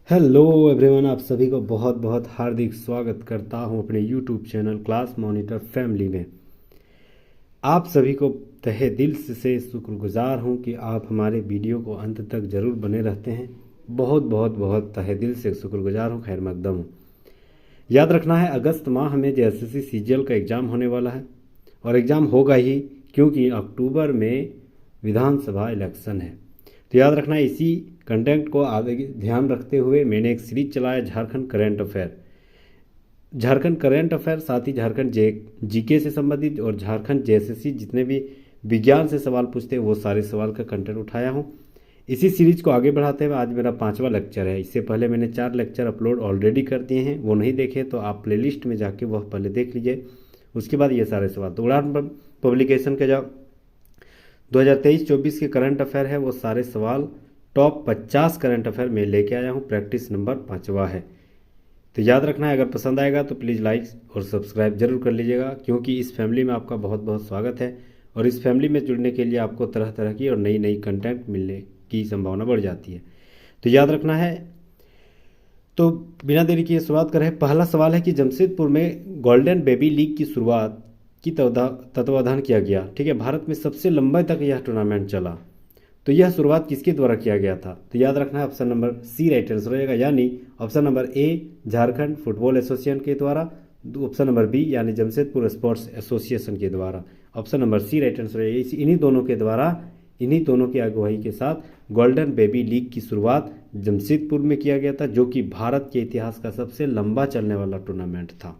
Hello everyone, आप सभी को बहुत बहुत हार्दिक स्वागत करता हूं अपने YouTube channel class monitor family में। आप सभी को तहे दिल से शुक्रगुजार हूं कि आप हमारे वीडियो को अंत तक ज़रूर बने रहते हैं। बहुत बहुत बहुत तहे दिल से शुक्रगुजार हूं, खैर मकदम हूं। याद रखना है, अगस्त माह में जेएसएससी सीजीएल का एग्ज़ाम होने वाला है और एग्ज़ाम होगा ही, क्योंकि अक्टूबर में विधानसभा इलेक्शन है। तो याद रखना है, इसी कंटेंट को आगे ध्यान रखते हुए मैंने एक सीरीज चलाया झारखंड करंट अफेयर, साथ ही झारखंड जीके से संबंधित और झारखंड जेएसएससी जितने भी विज्ञान से सवाल पूछते हैं वो सारे सवाल का कंटेंट उठाया हूँ। इसी सीरीज को आगे बढ़ाते हुए आज मेरा 5वां लेक्चर है। इससे पहले मैंने 4 लेक्चर अपलोड ऑलरेडी कर दिए हैं, वो नहीं देखे तो आप प्लेलिस्ट में जाके वह पहले देख लीजिए। उसके बाद ये सारे सवाल तो उड़ान पब्लिकेशन के जो 2023-24 के करंट अफेयर है वो सारे सवाल टॉप 50 करंट अफेयर में लेके आया हूँ। प्रैक्टिस नंबर 5वां है। तो याद रखना है, अगर पसंद आएगा तो प्लीज़ लाइक और सब्सक्राइब जरूर कर लीजिएगा, क्योंकि इस फैमिली में आपका बहुत बहुत स्वागत है और इस फैमिली में जुड़ने के लिए आपको तरह तरह की और नई नई कंटेंट मिलने की संभावना बढ़ जाती है। तो याद रखना है, तो बिना देरी किए शुरुआत करें। पहला सवाल है कि जमशेदपुर में गोल्डन बेबी लीग की शुरुआत की तत्वाधान किया गया। ठीक है, भारत में सबसे लंबे तक यह टूर्नामेंट चला, तो यह शुरुआत किसके द्वारा किया गया था? तो याद रखना है, option number C right answer रहेगा, यानी option number A Jharkhand football association के द्वारा, ऑप्शन नंबर बी यानी जमशेदपुर स्पोर्ट्स एसोसिएशन के द्वारा। Option number C right answer रहेगा। इन्हीं दोनों के द्वारा, इन्हीं दोनों की अगुवाई के साथ गोल्डन बेबी लीग की शुरुआत जमशेदपुर में किया गया था, जो कि भारत के इतिहास का सबसे लंबा चलने वाला टूर्नामेंट था।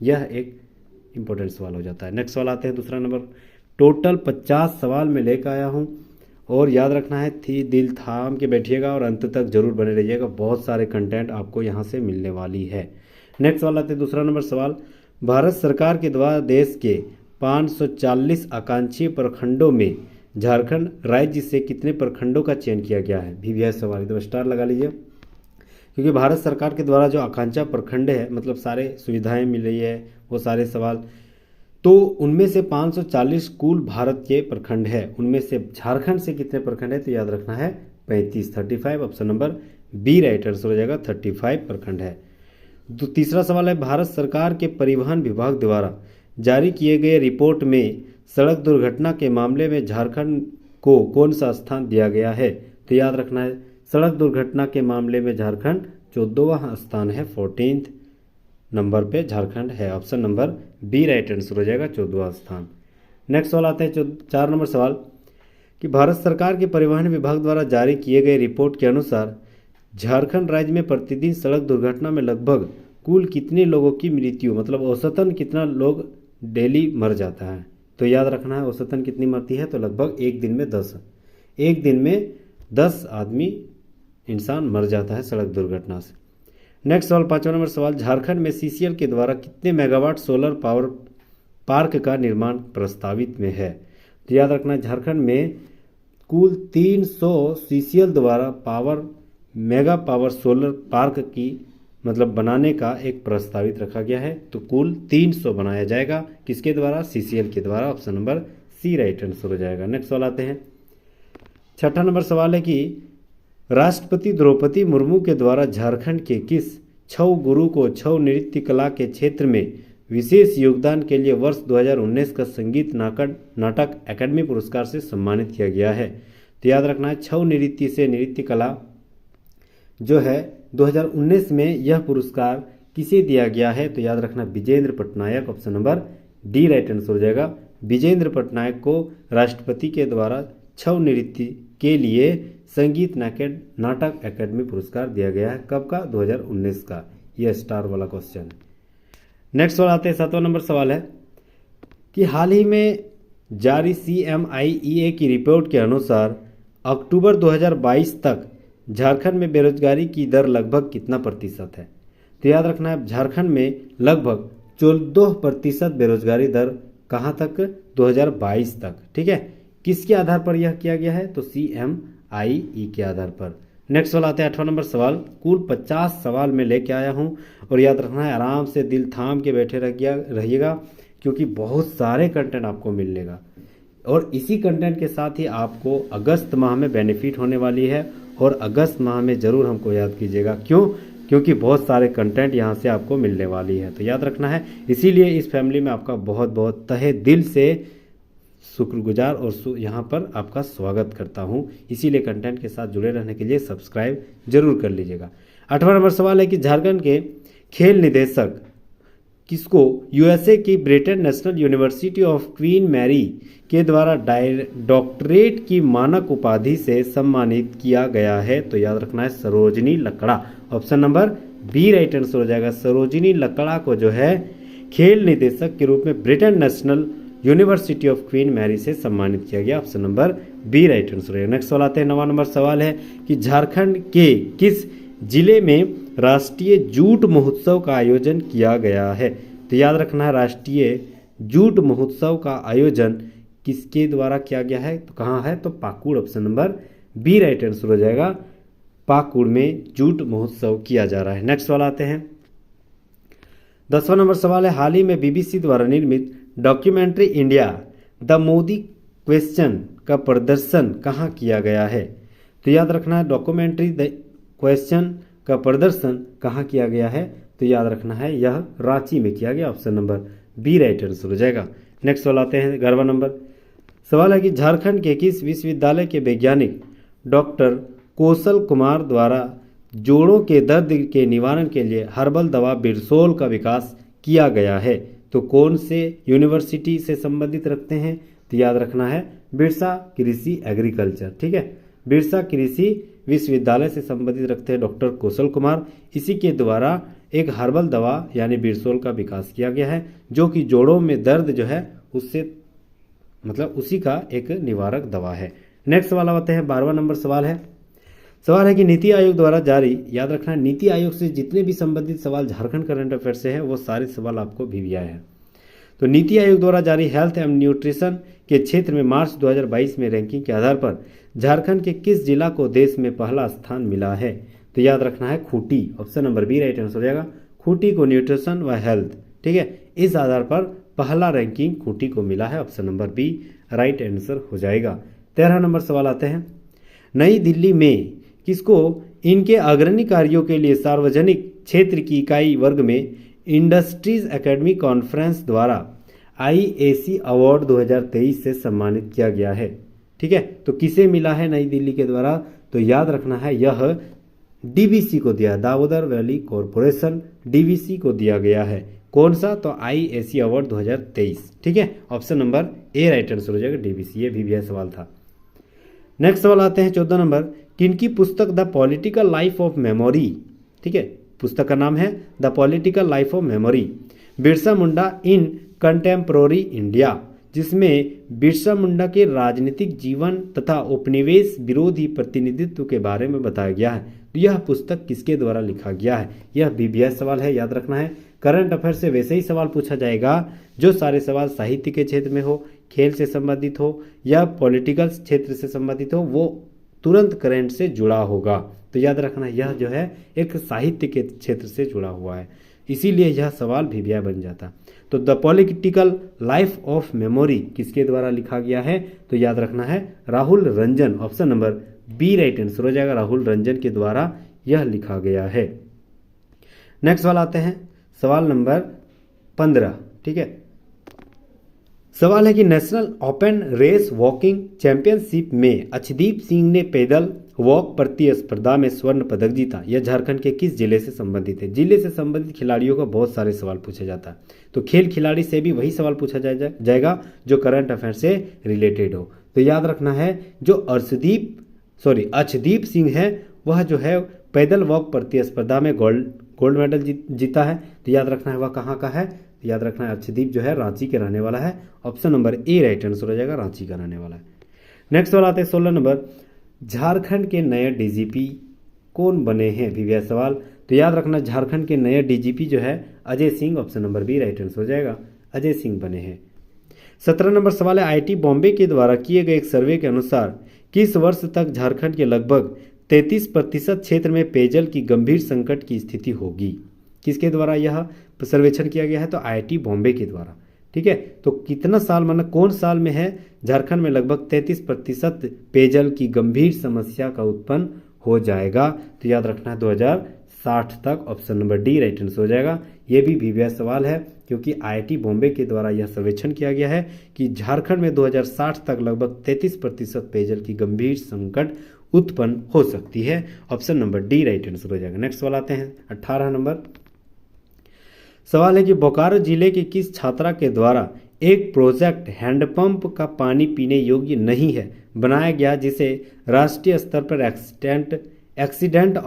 यह एक इंपॉर्टेंट सवाल हो जाता है। नेक्स्ट सवाल आते हैं, दूसरा नंबर। टोटल 50 सवाल में लेकर आया हूँ और याद रखना है, दिल थाम के बैठिएगा और अंत तक जरूर बने रहिएगा। बहुत सारे कंटेंट आपको यहाँ से मिलने वाली है। नेक्स्ट सवाल आते हैं, दूसरा नंबर सवाल। भारत सरकार के द्वारा देश के 540 आकांक्षी प्रखंडों में झारखंड राज्य से कितने प्रखंडों का चयन किया गया है? VVI सवाल, तो स्टार लगा लीजिए, क्योंकि भारत सरकार के द्वारा जो आकांक्षा प्रखंड है, मतलब सारे सुविधाएं मिल रही है वो सारे सवाल, तो उनमें से 540 कुल भारत के प्रखंड है। उनमें से झारखंड से कितने प्रखंड है? तो याद रखना है 35 option number B right answer हो जाएगा, 35 प्रखंड है। तो तीसरा सवाल है, भारत सरकार के परिवहन विभाग द्वारा जारी किए गए रिपोर्ट में सड़क दुर्घटना के मामले में झारखंड को कौन सा स्थान दिया गया है? तो याद रखना है, सड़क दुर्घटना के मामले में झारखंड 14वां स्थान है, 14th नंबर पे झारखंड है। Option number B right answer हो जाएगा, 14वां स्थान। नेक्स्ट सवाल आते हैं 4 नंबर सवाल कि भारत सरकार के परिवहन विभाग द्वारा जारी किए गए रिपोर्ट के अनुसार झारखंड राज्य में प्रतिदिन सड़क दुर्घटना में लगभग कुल कितने लोगों की मृत्यु, मतलब औसतन कितना लोग डेली मर जाता है? तो याद रखना है, औसतन कितनी मरती है? तो लगभग एक दिन में 10 आदमी इंसान मर जाता है सड़क दुर्घटना से। नेक्स्ट सवाल, 5वां नंबर सवाल। झारखंड में CCL के द्वारा कितने मेगावाट सोलर पावर पार्क का निर्माण प्रस्तावित में है? तो याद रखना, झारखंड में कुल 300 CCL द्वारा मेगा पावर सोलर पार्क की मतलब बनाने का एक प्रस्तावित रखा गया है। तो कुल 300 बनाया जाएगा, किसके द्वारा? CCL के द्वारा। Option number C right answer हो जाएगा। नेक्स्ट सवाल आते हैं, 6ठा नंबर सवाल है कि राष्ट्रपति द्रौपदी मुर्मू के द्वारा झारखंड के किस छऊ गुरु को छऊ नृत्य कला के क्षेत्र में विशेष योगदान के लिए वर्ष 2019 का संगीत नाटक अकादमी पुरस्कार से सम्मानित किया गया है? तो याद रखना है, छऊ नृत्य से नृत्य कला जो है 2019 में यह पुरस्कार किसे दिया गया है? तो याद रखना, Vijendra Patnaik. Option number D right answer हो जाएगा। विजेंद्र पटनायक को राष्ट्रपति के द्वारा छऊ नृत्य के लिए संगीत नाटक अकादमी पुरस्कार दिया गया है। कब का? 2019 का। यह स्टार वाला क्वेश्चन है। नेक्स्ट सवाल आते हैं, 7वां नंबर सवाल है कि हाल ही में जारी CMIEA की रिपोर्ट के अनुसार अक्टूबर 2022 तक झारखंड में बेरोजगारी की दर लगभग कितना प्रतिशत है? तो याद रखना है, झारखंड में लगभग 14% बेरोजगारी दर कहाँ तक? 2022 तक। ठीक है, किसके आधार पर यह किया गया है? तो CMIE के आधार पर। नेक्स्ट सवाल आते हैं, 8वां नंबर सवाल। कुल 50 सवाल में लेके आया हूँ और याद रखना है, आराम से दिल थाम के बैठे रहिएगा, क्योंकि बहुत सारे कंटेंट आपको मिलेगा और इसी कंटेंट के साथ ही आपको अगस्त माह में बेनिफिट होने वाली है और अगस्त माह में ज़रूर हमको याद कीजिएगा। क्यों? क्योंकि बहुत सारे कंटेंट यहाँ से आपको मिलने वाली है, तो याद रखना है। इसीलिए इस फैमिली में आपका बहुत बहुत तहे दिल से शुक्रगुजार और यहाँ पर आपका स्वागत करता हूँ। इसीलिए कंटेंट के साथ जुड़े रहने के लिए सब्सक्राइब जरूर कर लीजिएगा। 8वां नंबर सवाल है कि झारखंड के खेल निदेशक किसको यूएसए की Britain national university of Queen Mary के द्वारा डॉक्टरेट की मानक उपाधि से सम्मानित किया गया है? तो याद रखना है Sarojini Lakra. Option number B right answer हो जाएगा। सरोजिनी लकड़ा को जो है खेल निदेशक के रूप में Britain national university of Queen Mary से सम्मानित किया गया। Option number B right answer है। नेक्स्ट सवाल आते हैं 9वां नंबर सवाल है कि झारखंड के किस जिले में राष्ट्रीय जूट महोत्सव का आयोजन किया गया है? तो याद रखना है राष्ट्रीय जूट महोत्सव का आयोजन किसके द्वारा किया गया है? तो कहाँ है? तो Pakur. Option number B right answer हो जाएगा। पाकुड़ में जूट महोत्सव किया जा रहा है। नेक्स्ट सवाल आते हैं 10वां नंबर सवाल है हाल ही में बीबीसी द्वारा निर्मित documentary India the Modi question का प्रदर्शन कहाँ किया गया है? तो याद रखना है डॉक्यूमेंट्री द क्वेश्चन का प्रदर्शन कहाँ किया गया है? तो याद रखना है यह रांची में किया गया। Option number B right answer हो जाएगा। नेक्स्ट सवाल आते हैं 11वां नंबर सवाल है कि झारखंड के किस विश्वविद्यालय के वैज्ञानिक डॉक्टर कौशल कुमार द्वारा जोड़ों के दर्द के निवारण के लिए हर्बल दवा बिरसोल का विकास किया गया है? तो कौन से यूनिवर्सिटी से संबंधित रखते हैं? तो याद रखना है बिरसा कृषि एग्रीकल्चर। ठीक है, बिरसा कृषि विश्वविद्यालय से संबंधित रखते हैं डॉक्टर कौशल कुमार। इसी के द्वारा एक हर्बल दवा यानी बिरसोल का विकास किया गया है, जो कि जोड़ों में दर्द जो है उससे मतलब उसी का एक निवारक दवा है। नेक्स्ट सवाल आते हैं 12वां नंबर सवाल है कि नीति आयोग द्वारा जारी, याद रखना नीति आयोग से जितने भी संबंधित सवाल झारखंड करंट अफेयर से है वो सारे सवाल आपको भी आए हैं। तो नीति आयोग द्वारा जारी हेल्थ एवं न्यूट्रिशन के क्षेत्र में मार्च 2022 में रैंकिंग के आधार पर झारखंड के किस जिला को देश में पहला स्थान मिला है? तो याद रखना है Khunti. Option number B right answer हो जाएगा। खूंटी को न्यूट्रिशन व हेल्थ, ठीक है, इस आधार पर पहला रैंकिंग खूंटी को मिला है। Option number B right answer हो जाएगा। 13 नंबर सवाल आते हैं नई दिल्ली में किसको इनके अग्रणी कार्यों के लिए सार्वजनिक क्षेत्र की इकाई वर्ग में इंडस्ट्रीज एकेडमी कॉन्फ्रेंस द्वारा IAC अवार्ड 2023 से सम्मानित किया गया है? ठीक है, तो किसे मिला है नई दिल्ली के द्वारा? तो याद रखना है यह DVC को दिया, दामोदर वैली कॉरपोरेशन DVC को दिया गया है। कौन सा? तो IAC अवार्ड 2023। ठीक है, option number A right answer हो जाएगा DVC। ये भी सवाल था। नेक्स्ट सवाल आते हैं 14 नंबर किनकी पुस्तक the political life of memory, ठीक है, पुस्तक का नाम है the political life of memory Birsa Munda in contemporary India, जिसमें बिरसा मुंडा के राजनीतिक जीवन तथा उपनिवेश विरोधी प्रतिनिधित्व के बारे में बताया गया है। तो यह पुस्तक किसके द्वारा लिखा गया है? यह BBS सवाल है, याद रखना है। करंट अफेयर से वैसे ही सवाल पूछा जाएगा जो सारे सवाल साहित्य के क्षेत्र में हो, खेल से संबंधित हो या पॉलिटिकल क्षेत्र से संबंधित हो, वो तुरंत करंट से जुड़ा होगा। तो याद रखना यह जो है एक साहित्य के क्षेत्र से जुड़ा हुआ है, इसीलिए यह सवाल भी बन जाता। तो the political life of memory किसके द्वारा लिखा गया है? तो याद रखना है Rahul Ranjan. Option number B right answer हो जाएगा। राहुल रंजन के द्वारा यह लिखा गया है। नेक्स्ट सवाल आते हैं सवाल नंबर 15। ठीक है, सवाल है कि national open race walking championship में अर्शदीप सिंह ने पैदल वॉक प्रतिस्पर्धा में स्वर्ण पदक जीता। यह झारखंड के किस जिले से संबंधित है? जिले से संबंधित खिलाड़ियों का बहुत सारे सवाल पूछा जाता है, तो खेल खिलाड़ी से भी वही सवाल पूछा जाएगा जो करंट अफेयर से रिलेटेड हो। तो याद रखना है जो अर्शदीप सिंह है वह जो है पैदल वॉक प्रतिस्पर्धा में गोल्ड मेडल जीता है। तो याद रखना है वह कहाँ का है? याद रखना है अर्शदीप जो है रांची के रहने वाला है। Option number A right answer हो जाएगा, रांची का रहने वाला है। नेक्स्ट वाला आते हैं 16 नंबर झारखंड के नए DGP कौन बने हैं? VVS सवाल। तो याद रखना झारखंड के नए DGP जो है Ajay Singh. Option number B right answer हो जाएगा, अजय सिंह बने हैं। 17 नंबर सवाल है IIT बॉम्बे के द्वारा किए गए एक सर्वे के अनुसार किस वर्ष तक झारखंड के लगभग 33% क्षेत्र में पेयजल की गंभीर संकट की स्थिति होगी? किसके द्वारा यह सर्वेक्षण किया गया है? तो IIT बॉम्बे के द्वारा। ठीक है, तो कितना साल मतलब कौन साल में है झारखंड में लगभग 33% पेयजल की गंभीर समस्या का उत्पन्न हो जाएगा। तो याद रखना है 2060 तक, option number D right answer हो जाएगा। ये भी वीवीएस सवाल है क्योंकि आईआईटी बॉम्बे के द्वारा यह सर्वेक्षण किया गया है कि झारखंड में 2060 तक लगभग 33% पेयजल की गंभीर संकट उत्पन्न हो सकती है। Option number D right answer हो जाएगा। नेक्स्ट सवाल आते हैं 18 नंबर सवाल है कि बोकारो जिले के किस छात्रा के द्वारा एक प्रोजेक्ट हैंडपंप का पानी पीने योग्य नहीं है बनाया गया जिसे राष्ट्रीय स्तर पर एक्सीडेंट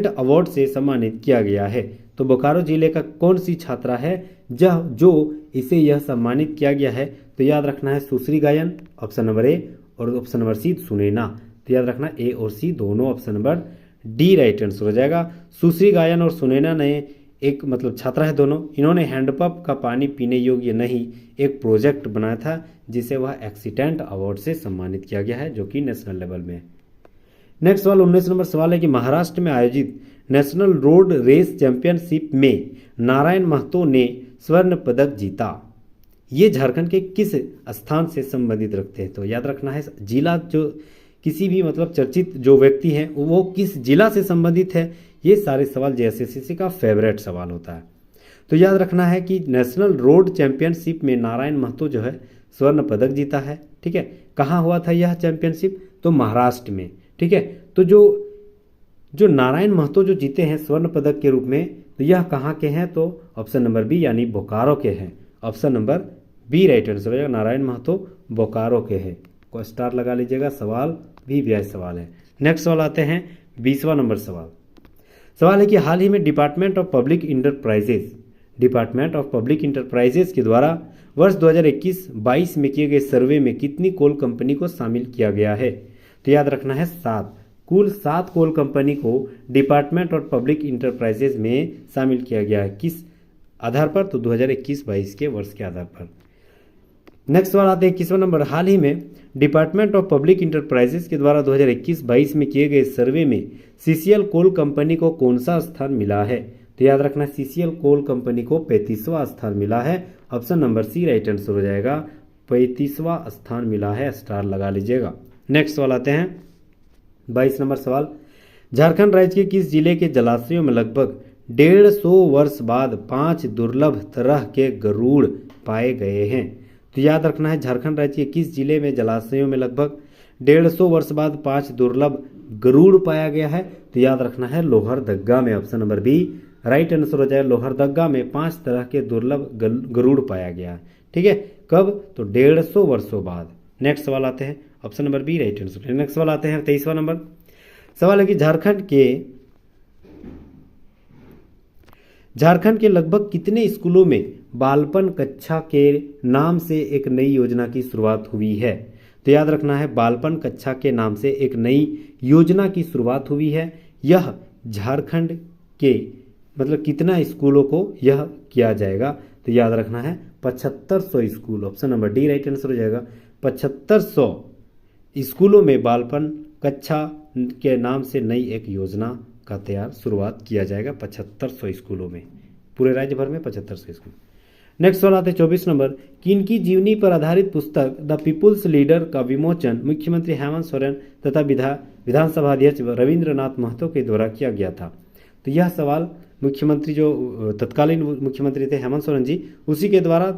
अवार्ड से सम्मानित किया गया है। तो बोकारो जिले का कौन सी छात्रा है जो इसे यह सम्मानित किया गया है? तो याद रखना है सुश्री गायन, ऑप्शन नंबर ए, और ऑप्शन नंबर सी सुनैना। तो याद रखना ए और सी दोनों, option number D right answer हो जाएगा। सुश्री गायन और सुनैना ने एक मतलब छात्रा है दोनों, इन्होंने हैंडपंप का पानी पीने योग्य नहीं एक प्रोजेक्ट बनाया था जिसे वह एक्सीडेंट अवार्ड से सम्मानित किया गया है जो कि नेशनल लेवल में है। नेक्स्ट सवाल 19 नंबर सवाल है कि महाराष्ट्र में आयोजित नेशनल रोड रेस चैंपियनशिप में नारायण महतो ने स्वर्ण पदक जीता। ये झारखंड के किस स्थान से संबंधित रखते हैं? तो याद रखना है जिला, जो किसी भी मतलब चर्चित जो व्यक्ति हैं वो किस जिला से संबंधित है। ये सारे सवाल जेएसएससी का फेवरेट सवाल होता है। तो याद रखना है कि नेशनल रोड चैंपियनशिप में नारायण महतो जो है स्वर्ण पदक जीता है। ठीक है, कहाँ हुआ था यह चैंपियनशिप? तो महाराष्ट्र में। ठीक है, तो जो नारायण महतो जो जीते हैं स्वर्ण पदक के रूप में, तो यह कहाँ के हैं? तो ऑप्शन नंबर बी यानी बोकारो के हैं। Option number B right answer हो जाएगा। नारायण महतो बोकारो के हैं, को स्टार लगा लीजिएगा। सवाल भी व्याज सवाल है। नेक्स्ट सवाल आते हैं 20वां नंबर सवाल है कि हाल ही में डिपार्टमेंट ऑफ पब्लिक इंटरप्राइजेज के द्वारा वर्ष 2021-22 में किए गए सर्वे में कितनी कोल कंपनी को शामिल किया गया है? तो याद रखना है 7, कुल 7 कोल कंपनी को डिपार्टमेंट ऑफ पब्लिक इंटरप्राइजेज में शामिल किया गया है। किस आधार पर? तो 2021-22 के वर्ष के आधार पर। नेक्स्ट सवाल आते हैं 21वां नंबर। हाल ही में डिपार्टमेंट ऑफ पब्लिक इंटरप्राइजेज के द्वारा 2021-22 में किए गए सर्वे में सीसीएल कोल कंपनी को कौन सा स्थान मिला है? तो याद रखना सीसीएल कोल कंपनी को 35वां स्थान मिला है। Option number C right answer हो जाएगा। 35वां स्थान मिला है, स्टार लगा लीजिएगा। नेक्स्ट सवाल आते हैं 22 नंबर सवाल। झारखंड राज्य के किस जिले के जलाशयों में लगभग 150 वर्ष बाद 5 दुर्लभ तरह के गरुड़ पाए गए हैं? तो याद रखना है झारखंड राज्य के किस जिले में जलाशयों में लगभग 150 वर्ष बाद 5 दुर्लभ गरुड़ पाया गया है? तो याद रखना है लोहरदग्गा में। Option number B right answer हो जाए। लोहरदग्गा में 5 तरह के दुर्लभ गरुड़ पाया गया है। ठीक है, कब? तो 150 वर्षों बाद। नेक्स्ट सवाल आते हैं option number B right answer. Next सवाल आते हैं 23वां नंबर सवाल है कि झारखंड के लगभग कितने स्कूलों में बालपन कक्षा के नाम से एक नई योजना की शुरुआत हुई है? तो याद रखना है बालपन कक्षा के नाम से एक नई योजना की शुरुआत हुई है। यह झारखंड के मतलब कितना स्कूलों को यह किया जाएगा? तो याद रखना है 7500 school. Option number D right answer हो जाएगा। 7500 स्कूलों में बालपन कक्षा के नाम से नई एक योजना का शुरुआत किया जाएगा। 7500 स्कूलों में, पूरे राज्य भर में 7500 स्कूल। नेक्स्ट सवाल आते हैं 24 नंबर। किनकी जीवनी पर आधारित पुस्तक द पीपुल्स लीडर का विमोचन मुख्यमंत्री हेमंत सोरेन तथा विधानसभा अध्यक्ष रविंद्रनाथ महतो के द्वारा किया गया था? तो यह सवाल मुख्यमंत्री जो तत्कालीन मुख्यमंत्री थे हेमंत सोरेन जी, उसी के द्वारा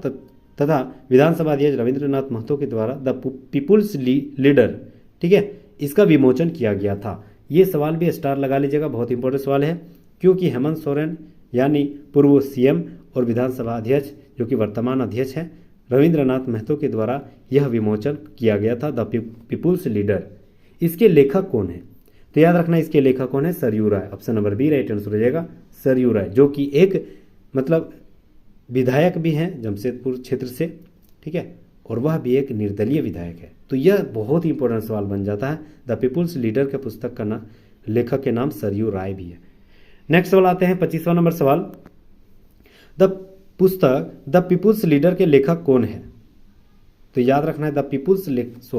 तथा विधानसभा अध्यक्ष रविंद्रनाथ महतो के द्वारा द पीपुल्स लीडर, ठीक है, इसका विमोचन किया गया था। ये सवाल भी स्टार लगा लीजिएगा, बहुत इंपॉर्टेंट सवाल है क्योंकि हेमंत सोरेन यानी पूर्व सीएम और विधानसभा अध्यक्ष जो कि वर्तमान अध्यक्ष हैं रविंद्रनाथ महतो के द्वारा यह विमोचन किया गया था द पीपुल्स लीडर। इसके लेखक कौन है? तो याद रखना इसके लेखक कौन है? Saryu Rai. Option number B right answer हो जाएगा। सरयू राय जो कि एक मतलब विधायक भी हैं जमशेदपुर क्षेत्र से, ठीक है, और वह भी एक निर्दलीय विधायक है। तो यह बहुत ही इंपॉर्टेंट सवाल बन जाता है। द पीपुल्स लीडर के पुस्तक का लेखक के नाम सरयू राय भी है। नेक्स्ट सवाल आते हैं 25वां नंबर सवाल। द पुस्तक द पीपुल्स लीडर के लेखक कौन है? तो याद रखना है द पीपुल्स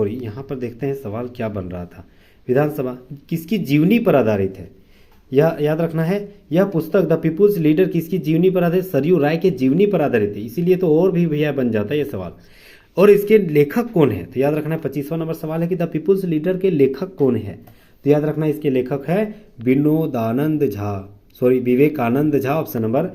यहाँ पर देखते हैं सवाल क्या बन रहा था। विधानसभा किसकी जीवनी पर आधारित है? यह याद रखना है यह पुस्तक द पीपुल्स लीडर किसकी जीवनी पर आधारित? सरयू राय के जीवनी पर आधारित है, इसीलिए तो और भी भैया बन जाता है यह सवाल। और इसके लेखक कौन है? तो याद रखना है 25वां नंबर सवाल है कि द पीपुल्स लीडर के लेखक कौन है? तो याद रखना इसके लेखक है Vinodanand Jha, sorry Vivekanand Jha. Option number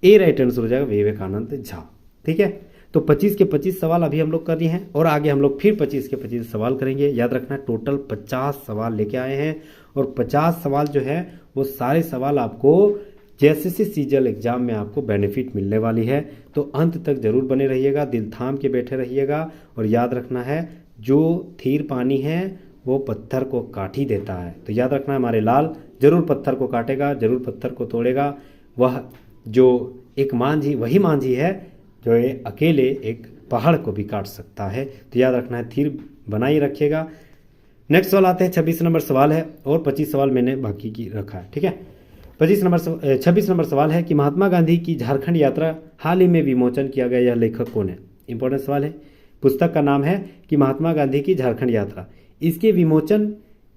A right answer हो जाएगा विवेकानंद झा। ठीक है, तो 25 के 25 सवाल अभी हम लोग कर रहे हैं और आगे हम लोग फिर 25 के 25 सवाल करेंगे। याद रखना टोटल 50 सवाल लेके आए हैं और 50 सवाल जो है वो सारे सवाल आपको जैसे सीजल एग्जाम में आपको बेनिफिट मिलने वाली है। तो अंत तक जरूर बने रहिएगा, दिल थाम के बैठे रहिएगा और याद रखना है जो थीर पानी है वो पत्थर को काट ही देता है। तो याद रखना हमारे लाल जरूर पत्थर को काटेगा, जरूर पत्थर को तोड़ेगा। वह जो एक मांझी वही मांझी है जो ये अकेले एक पहाड़ को भी काट सकता है। तो याद रखना है थीर बनाई रखिएगा। नेक्स्ट सवाल आते हैं, 26 नंबर सवाल है और 25 सवाल मैंने बाकी की रखा है। ठीक है, 26 नंबर सवाल है कि महात्मा गांधी की झारखंड यात्रा हाल ही में विमोचन किया गया, यह लेखक कौन है। इंपॉर्टेंट सवाल है। पुस्तक का नाम है कि महात्मा गांधी की झारखंड यात्रा, इसके विमोचन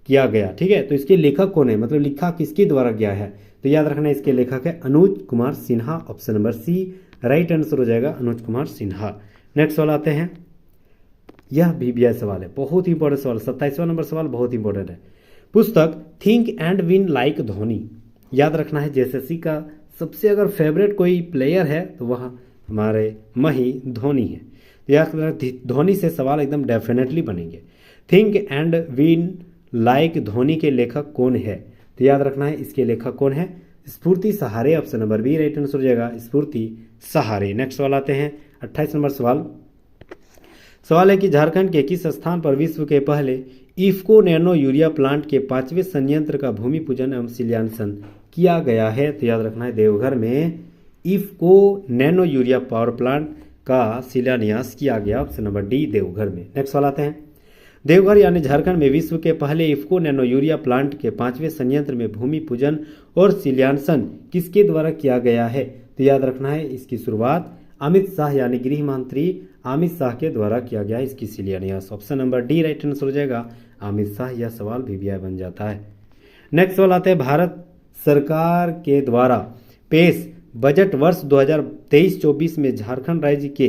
किया गया। ठीक है, तो इसके लेखक कौन है, मतलब लिखा किसके द्वारा गया है। तो याद रखना इसके लेखक है Anuj Kumar Sinha. Option number C right answer हो जाएगा अनुज कुमार सिन्हा। नेक्स्ट सवाल आते हैं, यह भी सवाल है, बहुत ही इंपॉर्टेंट सवाल। 27वां नंबर सवाल बहुत इंपॉर्टेंट है। पुस्तक think and win like Dhoni, याद रखना है जेएसएससी का सबसे अगर फेवरेट कोई प्लेयर है तो वह हमारे मही धोनी है। तो याद रखना धोनी से सवाल एकदम डेफिनेटली बनेंगे। Think and win like Dhoni के लेखक कौन है। तो याद रखना है इसके लेखक कौन है, Sphurti Sahare. Option number B right answer हो जाएगा स्फूर्ति सहारे। नेक्स्ट सवाल आते हैं, 28 नंबर सवाल है कि झारखंड के किस स्थान पर विश्व के पहले इफ्को नैनो यूरिया प्लांट के 5वें संयंत्र का भूमि पूजन एवं शिलान्यासन किया गया है। तो याद रखना है देवघर में IFFCO nano urea power plant का शिलान्यास किया गया। ऑप्शन नंबर डी देवघर में। नेक्स्ट सवाल आते हैं, देवघर यानी झारखंड में विश्व के पहले इफ्को नैनो यूरिया प्लांट के 5वें संयंत्र में भूमि पूजन और शिलान्यासन किसके द्वारा किया गया है। तो याद रखना है इसकी शुरुआत अमित शाह यानी गृह मंत्री अमित शाह के द्वारा किया गया इसकी शिलान्यास। Option number D right answer हो जाएगा अमित शाह। यह सवाल भी बन जाता है। नेक्स्ट सवाल आते हैं, भारत सरकार के द्वारा पेश बजट वर्ष 2023-24 में झारखंड राज्य के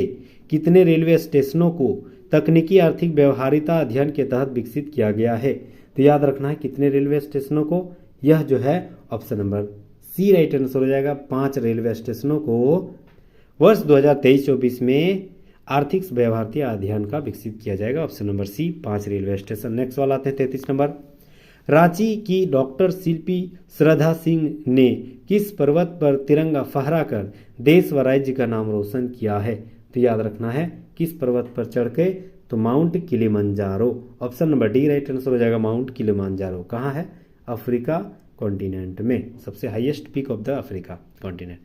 कितने रेलवे स्टेशनों को तकनीकी आर्थिक व्यवहारिता अध्ययन के तहत विकसित किया गया है। तो याद रखना है कितने रेलवे स्टेशनों को, यह जो है option number C right answer हो जाएगा 5 रेलवे स्टेशनों को वर्ष 2023-24 में आर्थिक व्यवहारिता अध्ययन का विकसित किया जाएगा। Option number C 5 railway station. Next सवाल आते हैं 33 नंबर, रांची की डॉक्टर शिल्पी श्रद्धा सिंह ने किस पर्वत पर तिरंगा फहराकर देश व राज्य का नाम रोशन किया है। तो याद रखना है किस पर्वत पर चढ़ के, तो mount Kilimanjaro. Option number D right answer हो जाएगा माउंट किलिमंजारो। कहाँ है, अफ्रीका कॉन्टिनेंट में, सबसे highest peak of the Africa continent.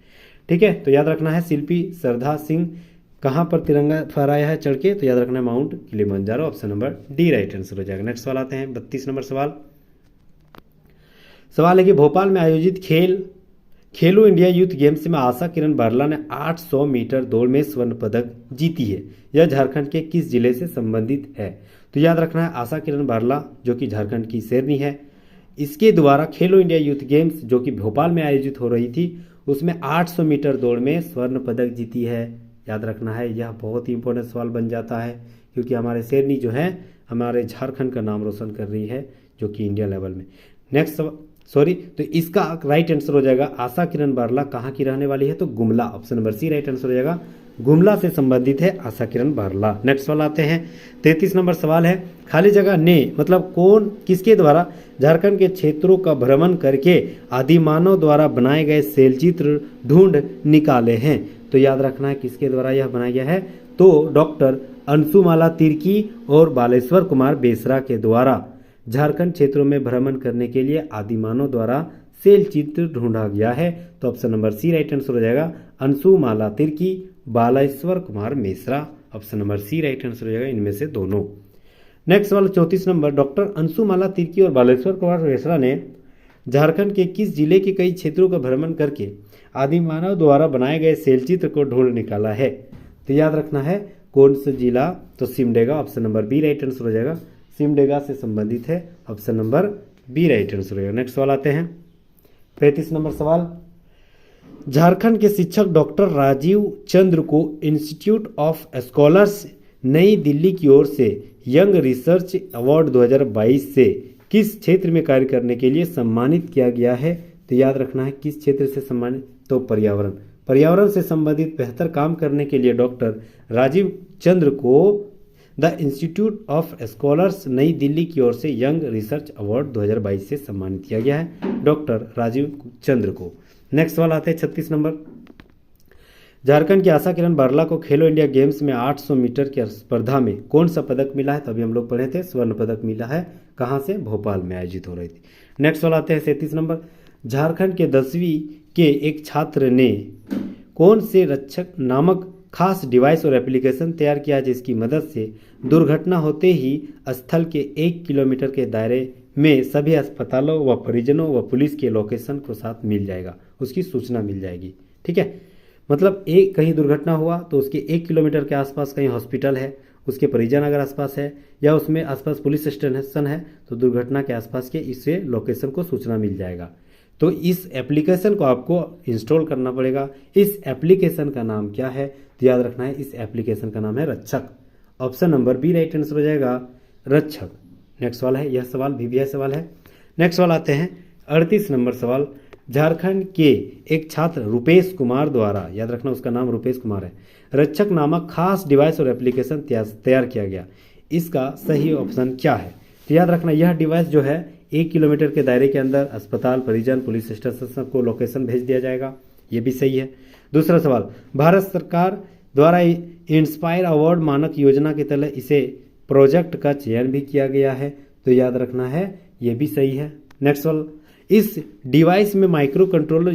ठीक है, तो याद रखना है शिल्पी श्रद्धा सिंह कहाँ पर तिरंगा फहराया है चढ़ के, तो याद रखना है mount Kilimanjaro. Option number D right answer हो जाएगा। नेक्स्ट सवाल आते हैं 32 नंबर सवाल है कि भोपाल में आयोजित खेलो इंडिया यूथ गेम्स में आशा किरण बारला ने 800 मीटर दौड़ में स्वर्ण पदक जीती है। यह झारखंड के किस जिले से संबंधित है। तो याद रखना है आशा किरण बारला जो कि झारखंड की शेरनी है, इसके द्वारा खेलो इंडिया यूथ गेम्स जो कि भोपाल में आयोजित हो रही थी उसमें 800 मीटर दौड़ में स्वर्ण पदक जीती है। याद रखना है यह बहुत ही इंपॉर्टेंट सवाल बन जाता है क्योंकि हमारे शेरनी जो है हमारे झारखंड का नाम रोशन कर रही है जो कि इंडिया लेवल में। नेक्स्ट तो इसका राइट आंसर हो जाएगा आशा किरण बारला कहाँ की रहने वाली है, तो Gumla. Option number C right answer हो जाएगा गुमला से संबंधित है आशा किरण बारला। नेक्स्ट सवाल आते हैं 33 नंबर सवाल है, खाली जगह ने मतलब कौन किसके द्वारा झारखंड के क्षेत्रों का भ्रमण करके आदिमानव द्वारा बनाए गए शैलचित्र ढूंढ निकाले हैं। तो याद रखना है किसके द्वारा यह बनाया गया है, तो डॉक्टर अंशुमाला तिर्की और बालेश्वर कुमार बेसरा के द्वारा झारखंड क्षेत्रों में भ्रमण करने के लिए आदिमानव द्वारा शैल चित्र ढूंढा गया है। तो option number C right answer हो जाएगा Anshumala Tirkey Baleshwar Kumar Besra. Option number C right answer हो जाएगा इनमें से दोनों। नेक्स्ट सवाल 34 नंबर, डॉक्टर अंशुमाला तिर्की और बालेश्वर कुमार बेसरा ने झारखंड के किस जिले के कई क्षेत्रों का भ्रमण करके आदिमानव द्वारा बनाए गए शैलचित्र को ढूंढ निकाला है। तो याद रखना है कौन सा जिला, तो Simdega. Option number B right answer हो जाएगा सिमडेगा से संबंधित है। Option number B right answer हो जाएगा। नेक्स्ट सवाल आते हैं 35 नंबर सवाल, झारखंड के शिक्षक डॉक्टर राजीव चंद्र को इंस्टीट्यूट ऑफ स्कॉलर्स नई दिल्ली की ओर से यंग रिसर्च अवार्ड 2022 से किस क्षेत्र में कार्य करने के लिए सम्मानित किया गया है? तो याद रखना है किस क्षेत्र से सम्मानित, तो पर्यावरण। पर्यावरण से संबंधित बेहतर काम करने के लिए डॉक्टर राजीव चंद्र को द इंस्टीट्यूट ऑफ स्कॉलर्स नई दिल्ली की ओर से यंग रिसर्च अवार्ड 2022 से सम्मानित किया गया है डॉक्टर राजीव चंद्र को। नेक्स्ट सवाल आते हैं 36 नंबर। झारखंड की आशा किरण बारला को खेलो इंडिया गेम्स में 800 मीटर की स्पर्धा में कौन सा पदक मिला है? तो अभी हम लोग पढ़े थे, स्वर्ण पदक मिला है। कहाँ से? भोपाल में आयोजित हो रही थी। नेक्स्ट सवाल आते हैं 37 नंबर। झारखंड के 10वीं के एक छात्र ने कौन से रक्षक नामक खास डिवाइस और एप्लीकेशन तैयार किया जिसकी मदद से दुर्घटना होते ही स्थल के 1 किलोमीटर के दायरे में सभी अस्पतालों व परिजनों व पुलिस के लोकेशन को साथ मिल जाएगा, उसकी सूचना मिल जाएगी। ठीक है, मतलब एक कहीं दुर्घटना हुआ तो उसके 1 किलोमीटर के आसपास कहीं हॉस्पिटल है, उसके परिजन अगर आसपास है या उसमें आसपास पुलिस स्टेशन है तो दुर्घटना के आसपास के इससे लोकेशन को सूचना मिल जाएगा। तो इस एप्लीकेशन को आपको इंस्टॉल करना पड़ेगा। इस एप्लीकेशन का नाम क्या है? तो याद रखना है इस एप्लीकेशन का नाम है Rakshak. Option number B right answer हो जाएगा, रक्षक। नेक्स्ट सवाल है, यह सवाल भी सवाल है। नेक्स्ट सवाल आते हैं 38 नंबर सवाल। झारखंड के एक छात्र रुपेश कुमार द्वारा, याद रखना उसका नाम रुपेश कुमार है, रक्षक नामक खास डिवाइस और एप्लीकेशन तैयार किया गया। इसका सही ऑप्शन क्या है? तो याद रखना यह डिवाइस जो है 1 किलोमीटर के दायरे के अंदर अस्पताल, परिजन, पुलिस स्टेशन को लोकेशन भेज दिया जाएगा। ये भी सही है। दूसरा सवाल, भारत सरकार द्वारा इंस्पायर अवार्ड मानक योजना के तहत इसे प्रोजेक्ट का चयन भी किया गया है। तो याद रखना है ये भी सही है। नेक्स्ट सवाल, इस डिवाइस में micro controller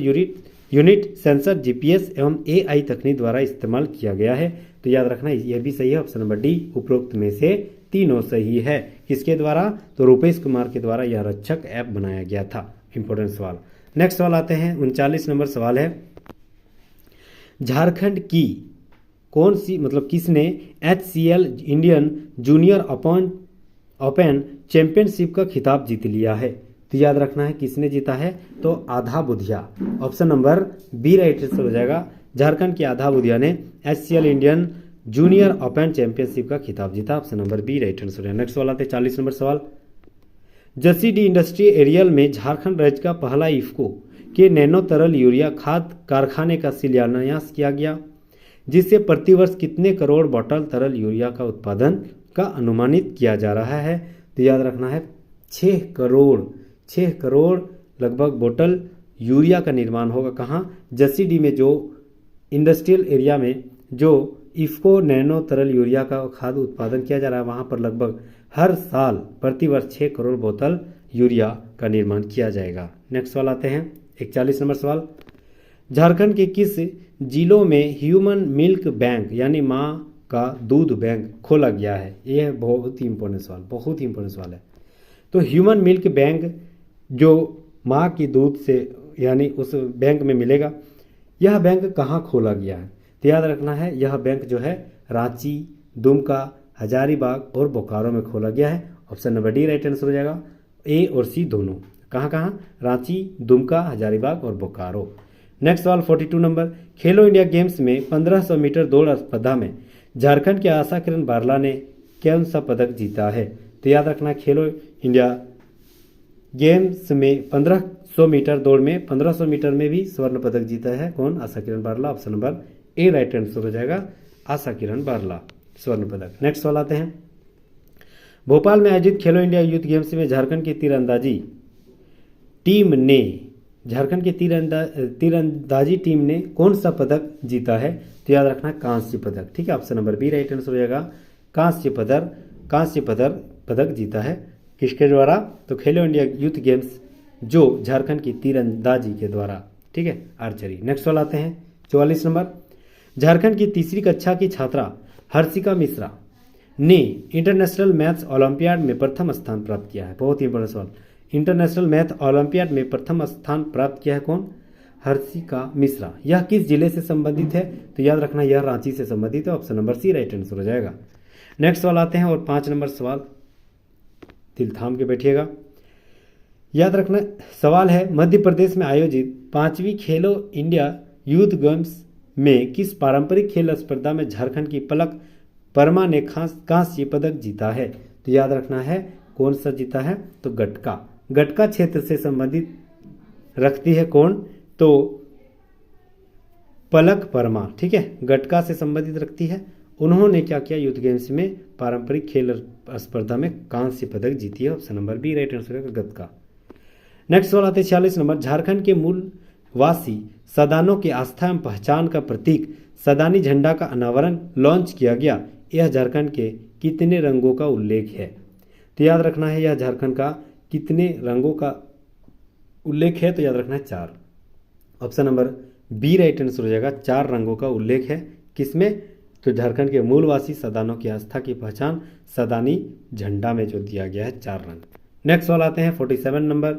unit sensor, GPS एवं एआई तकनीक द्वारा इस्तेमाल किया गया है। तो याद रखना यह भी सही है। ऑप्शन नंबर डी उपरोक्त में से तीनों सही है। किसके द्वारा? तो रुपेश कुमार के द्वारा यह रक्षक ऐप बनाया गया था। इंपॉर्टेंट सवाल। नेक्स्ट सवाल आते हैं 39 नंबर सवाल है। झारखंड की कौन सी किसने HCL Indian junior open championship का खिताब जीत लिया है? तो याद रखना है किसने जीता है? तो Aadha Budhiya. Option number B right answer हो जाएगा। झारखंड की आधा बुधिया ने HCL Indian junior open championship का खिताब जीता। Option number B right answer है। नेक्स्ट सवाल आते हैं 40 नंबर सवाल। जसीडी इंडस्ट्री एरियल में झारखंड राज्य का पहला इफ्को के नैनो तरल यूरिया खाद कारखाने का शिलान्यास किया गया, जिससे प्रतिवर्ष कितने करोड़ बोतल तरल यूरिया का उत्पादन का अनुमानित किया जा रहा है? तो याद रखना है 6 करोड़ लगभग बोतल यूरिया का निर्माण होगा। कहाँ? जसीडी में, जो इंडस्ट्रियल एरिया में जो इफ्को नैनो तरल यूरिया का खाद उत्पादन किया जा रहा है, वहाँ पर लगभग हर साल प्रतिवर्ष 6 करोड़ बोतल यूरिया का निर्माण किया जाएगा। नेक्स्ट सवाल आते हैं 41 नंबर सवाल। झारखंड के किस जिलों में ह्यूमन मिल्क बैंक यानी माँ का दूध बैंक खोला गया है? यह बहुत ही इंपॉर्टेंट सवाल है। तो ह्यूमन मिल्क बैंक जो माँ की दूध से यानी उस बैंक में मिलेगा, यह बैंक कहाँ खोला गया है? तो याद रखना है यह बैंक जो है रांची, दुमका, हजारीबाग और बोकारो में खोला गया है। Option number D right answer हो जाएगा। ए और सी दोनों। कहाँ? रांची, दुमका, हजारीबाग और बोकारो। नेक्स्ट सवाल 42 नंबर। खेलो इंडिया गेम्स में 1500 मीटर दौड़ स्पर्धा में झारखंड के आशा किरण बारला ने कौन सा पदक जीता है? तो याद रखना खेलो इंडिया गेम्स में 1500 मीटर दौड़ में 1500 मीटर में भी स्वर्ण पदक जीता है। कौन? Asha Kiran Barla. Option number A right answer हो जाएगा, आशा किरण बारला, स्वर्ण पदक। नेक्स्ट सवाल आते हैं। भोपाल में आयोजित खेलो इंडिया यूथ गेम्स में झारखंड की तीरंदाजी टीम ने कौन सा पदक जीता है? तो याद रखना कांस्य पदक। ठीक है, option number B right answer हो जाएगा। कांस्य पदक जीता है किसके द्वारा? तो खेलो इंडिया यूथ गेम्स जो झारखंड की तीरंदाजी के द्वारा। ठीक है, आर्चरी। नेक्स्ट सवाल आते हैं 44 नंबर। झारखंड की तीसरी कक्षा की छात्रा हर्षिका मिश्रा ने इंटरनेशनल मैथ्स ओलंपियाड में प्रथम स्थान प्राप्त किया है। बहुत ही बड़ा सवाल। इंटरनेशनल मैथ ओलंपियाड में प्रथम स्थान प्राप्त किया है कौन? हर्षिका मिश्रा। यह किस जिले से संबंधित है? तो याद रखना यह रांची से संबंधित है। Option number C right answer हो जाएगा। नेक्स्ट सवाल आते हैं और 5 नंबर सवाल, दिल थाम के बैठिएगा। याद रखना सवाल है, मध्य प्रदेश में आयोजित 5वीं खेलो इंडिया यूथ गेम्स में किस पारंपरिक खेल स्पर्धा में झारखंड की पलक परमा ने कांस्य पदक जीता है? तो याद रखना है कौन सा जीता है? तो गटका। गटका क्षेत्र से संबंधित रखती है कौन? तो पलक वर्मा, ठीक है, गटका से संबंधित रखती है। उन्होंने क्या किया? यूथ गेम्स में पारंपरिक खेल स्पर्धा में कांस्य पदक जीती है। Option number B right answer है गटका। नेक्स्ट सवाल आते हैं 46 नंबर। झारखंड के मूलवासी सदानों की आस्था एवं पहचान का प्रतीक सदानी झंडा का अनावरण लॉन्च किया गया। यह झारखंड के कितने रंगों का उल्लेख है? तो याद रखना है यह झारखंड का कितने रंगों का उल्लेख है? तो याद रखना है 4। Option number B right answer हो जाएगा। 4 रंगों का उल्लेख है किसमें? तो झारखंड के मूलवासी सदानों की आस्था की पहचान सदानी झंडा में जो दिया गया है 4 रंग। नेक्स्ट सवाल आते हैं 47 नंबर।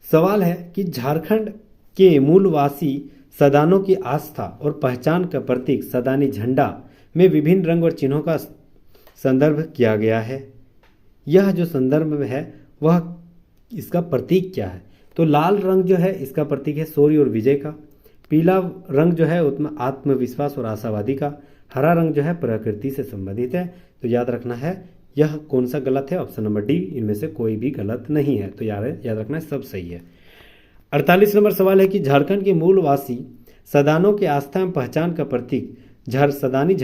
सवाल है कि झारखंड के मूलवासी सदानों की आस्था और पहचान का प्रतीक सदानी झंडा में विभिन्न रंग और चिन्हों का संदर्भ किया गया है। यह जो संदर्भ है वह इसका प्रतीक क्या है? तो लाल रंग जो है इसका प्रतीक है शौर्य और विजय का। पीला रंग जो है उसमें आत्मविश्वास और आशावादी का। हरा रंग जो है प्रकृति से संबंधित है। तो याद रखना है यह कौन सा गलत है? ऑप्शन नंबर डी, इनमें से कोई भी गलत नहीं है। तो याद रखना है सब सही है। 48 नंबर सवाल है कि झारखंड के मूलवासी सदानों के आस्था एवं पहचान का प्रतीक सदानी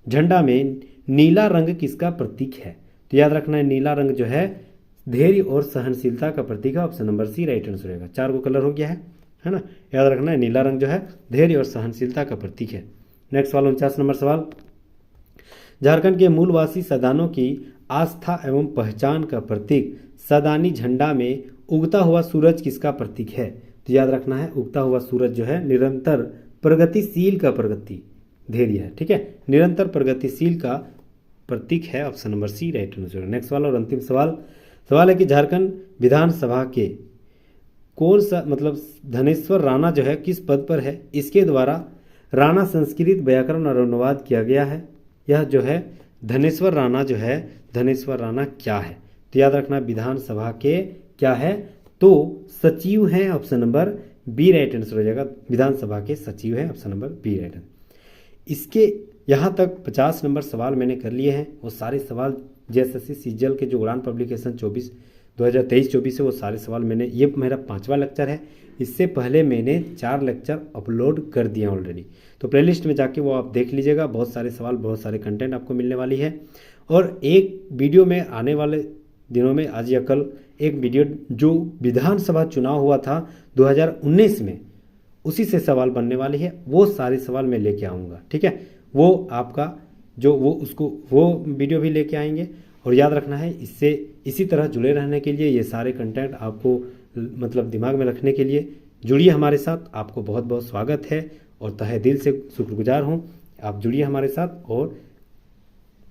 झंडा में नीला रंग किसका प्रतीक है? तो याद रखना है नीला रंग जो है धैर्य और सहनशीलता का प्रतीक है। Option number C right answer रहेगा। 4 को कलर हो गया है ना। याद रखना है नीला रंग जो है धैर्य और सहनशीलता का प्रतीक है। नेक्स्ट सवाल 49 नंबर सवाल। झारखंड के मूलवासी सदानों की आस्था एवं पहचान का प्रतीक सदानी झंडा में उगता हुआ सूरज किसका प्रतीक है? तो याद रखना है उगता हुआ सूरज जो है निरंतर प्रगतिशील का प्रगति धैर्य है, ठीक है, निरंतर प्रगतिशील का प्रतीक है। Option number C right answer. Next सवाल और अंतिम सवाल है कि झारखंड विधानसभा के कौन सा धनेश्वर राणा जो है किस पद पर है? इसके द्वारा राणा संस्कृत व्याकरण और अनुवाद किया गया है। यह जो है धनेश्वर राणा जो है धनेश्वर राणा क्या है? तो याद रखना विधानसभा के क्या है? तो सचिव हैं। Option number B right answer हो जाएगा। विधानसभा के सचिव हैं। Option number B right answer. इसके यहाँ तक 50 नंबर सवाल मैंने कर लिए हैं। वो सारे सवाल जेएसएससी सीजीएल के जो उड़ान पब्लिकेशन 2023-24 है वो सारे सवाल मैंने, ये मेरा 5वां लेक्चर है। इससे पहले मैंने 4 लेक्चर अपलोड कर दिया ऑलरेडी। तो प्लेलिस्ट में जाके वो आप देख लीजिएगा। बहुत सारे सवाल, बहुत सारे कंटेंट आपको मिलने वाली है। और एक वीडियो में आने वाले दिनों में आज या कल एक वीडियो जो विधानसभा चुनाव हुआ था 2019 में, उसी से सवाल बनने वाली है। वो सारे सवाल मैं लेके आऊँगा, ठीक है। वो आपका जो वो वीडियो भी लेके आएंगे। और याद रखना है इससे इसी तरह जुड़े रहने के लिए, ये सारे कंटेंट आपको दिमाग में रखने के लिए जुड़िए हमारे साथ। आपको बहुत बहुत स्वागत है और तहे दिल से शुक्रगुजार हूँ। आप जुड़िए हमारे साथ और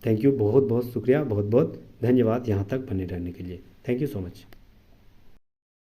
थैंक यू, बहुत बहुत शुक्रिया, बहुत बहुत धन्यवाद यहाँ तक बने रहने के लिए। Thank you so much.